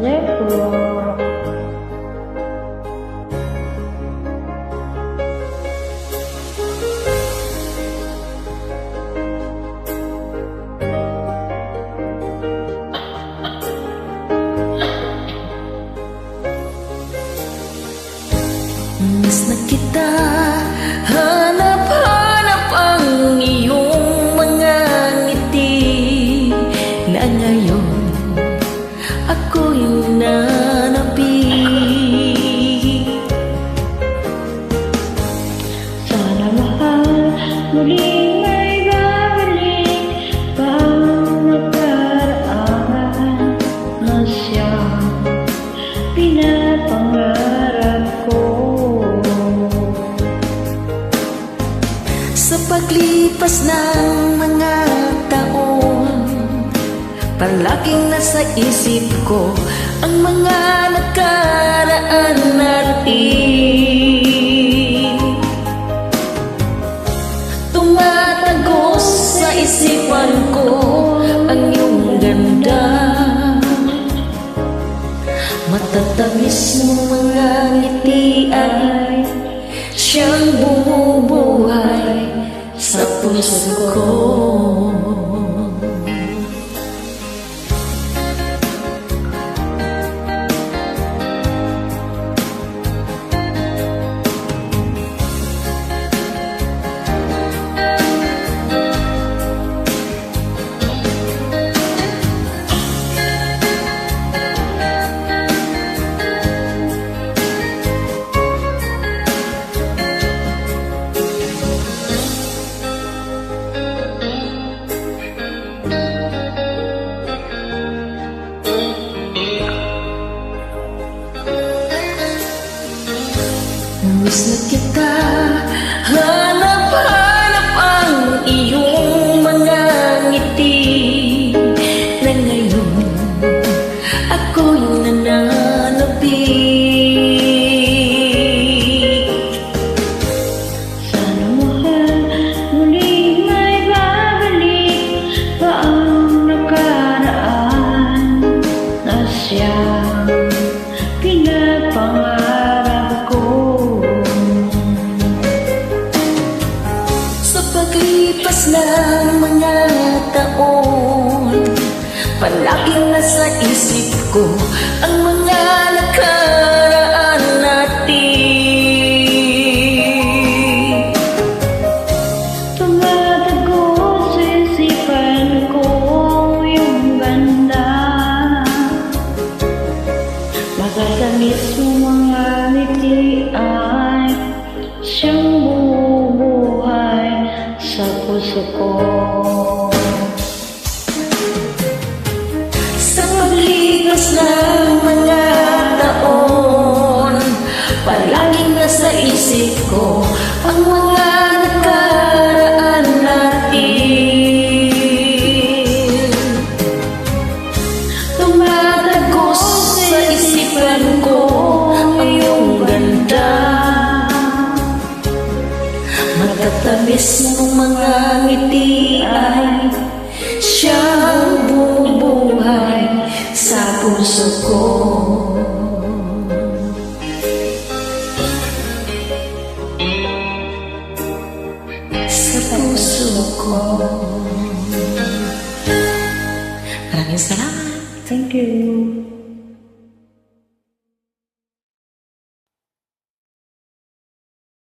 Network. Miss na kita, hanap-hanap ang iyong mga ngiti na ngayon ako'y nanabi. Sana mahal, muling may babalik pa ang nakaraan na siyang pinapangarap ko. Sa paglipas ng mga taon, palaging nasa isip ko ang mga nakaraan natin. Tumatagos sa isipan ko ang iyong ganda, matatamis mong mga ngiti ay siyang bumubuhay sa puso ko. Miss na kita, hanap-hanap ang iyong mga ngiti na ngayon ako'y nananabik. Sana mahal, muling may babalik pa ang nakaraan na siyang pinapangarap ko. Sa paglipas ng mga taon, palaging nasa isip ko ang mga nakaraan natin. Tumatagos sa isipan ko yung ganda, matatamis mo mga ngiti ay siyang bumubuhay sa puso ko. Sa paglipas ng mga taon, palaging nasa isip ko ang mga nakaraan natin. Tumatagos sa isipan ko ang iyong ganda, matatamis mong mga ngiti ay siyang bumubuhay sa puso ko. Sa puso ko. Maraming salamat. Thank you.